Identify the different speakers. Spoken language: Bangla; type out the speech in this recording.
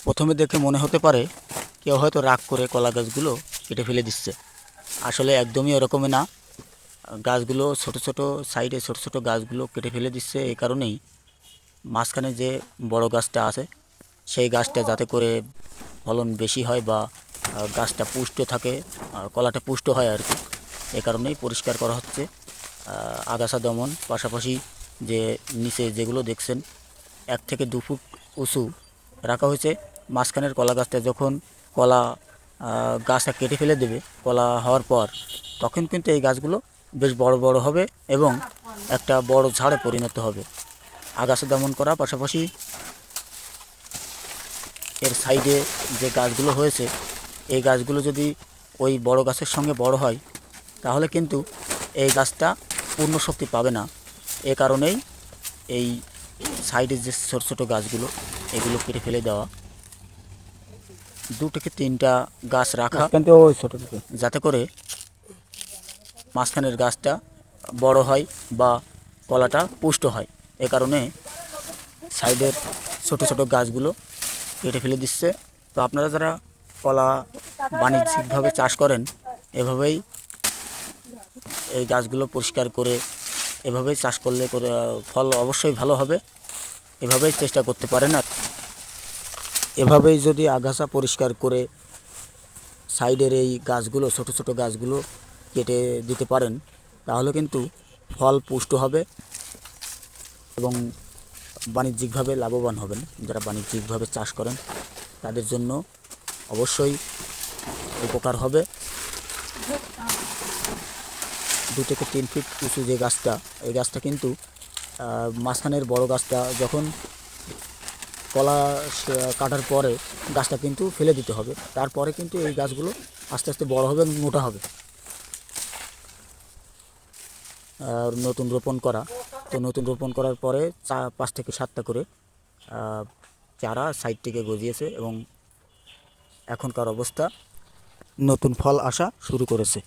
Speaker 1: প্রথমে দেখে মনে হতে পারে কেউ হয়তো রাগ করে কলা গাছগুলো কেটে ফেলে দিচ্ছে। আসলে একদমই এরকমই না। গাছগুলো ছোট ছোট সাইডে ছোট ছোট গাছগুলো কেটে ফেলে দিচ্ছে এই কারণেই মাঝখানে যে বড় গাছটা আছে সেই গাছটা যাতে করে ফলন বেশি হয় বা গাছটা পুষ্ট থাকে, কলাটা পুষ্ট হয় আর কি। এ কারণেই পরিষ্কার করা হচ্ছে। আগাছা দমন পাশাপাশি যে নিচে যেগুলো দেখছেন 1 থেকে 2 ফুট উঁচু রাখা হয়েছে। মাঝখানের কলা গাছটা যখন কলা গাছটা কেটে ফেলে দেবে কলা হওয়ার পর, তখন কিন্তু এই গাছগুলো বেশ বড় বড় হবে এবং একটা বড় ঝাড়ে পরিণত হবে। আগাছা দমন করা পাশাপাশি এর সাইডে যে গাছগুলো হয়েছে এই গাছগুলো যদি ওই বড় গাছের সঙ্গে বড় হয় তাহলে কিন্তু এই গাছটা পূর্ণ শক্তি পাবে না। এ কারণেই এই সাইডের যে ছোট ছোট গাছগুলো এগুলো কেটে ফেলে দেওয়া। 2 থেকে 3টা গাছ রাখা যাতে করে মাঝখানের গাছটা বড় হয় বা কলাটা পুষ্ট হয়। এ কারণে সাইডের ছোট ছোট গাছগুলো কেটে ফেলে দিচ্ছে। তো আপনারা যারা কলা বাণিজ্যিকভাবে চাষ করেন এভাবেই এই গাছগুলো পরিষ্কার করে এভাবেই চাষ করলে ফল অবশ্যই ভালো হবে। এভাবেই চেষ্টা করতে পারেন। আর এভাবেই যদি আগাছা পরিষ্কার করে সাইডের এই গাছগুলো ছোট ছোট গাছগুলো কেটে দিতে পারেন তাহলে কিন্তু ফল পুষ্ট হবে এবং বাণিজ্যিকভাবে লাভবান হবেন। যারা বাণিজ্যিকভাবে চাষ করেন তাদের জন্য অবশ্যই উপকার হবে। 2 থেকে 3 ফিট উঁচু যে গাছটা এই গাছটা কিন্তু মাঝখানের বড় গাছটা যখন কলা কাটার পরে গাছটা কিন্তু ফেলে দিতে হবে। তারপরে কিন্তু এই গাছগুলো আস্তে আস্তে বড় হবে এবং মোটা হবে। আর নতুন রোপণ করা, তো নতুন রোপণ করার পরে 5 থেকে 7টা করে চারা সাইড থেকে গজিয়েছে এবং এখনকার অবস্থা নতুন ফল আসা শুরু করেছে।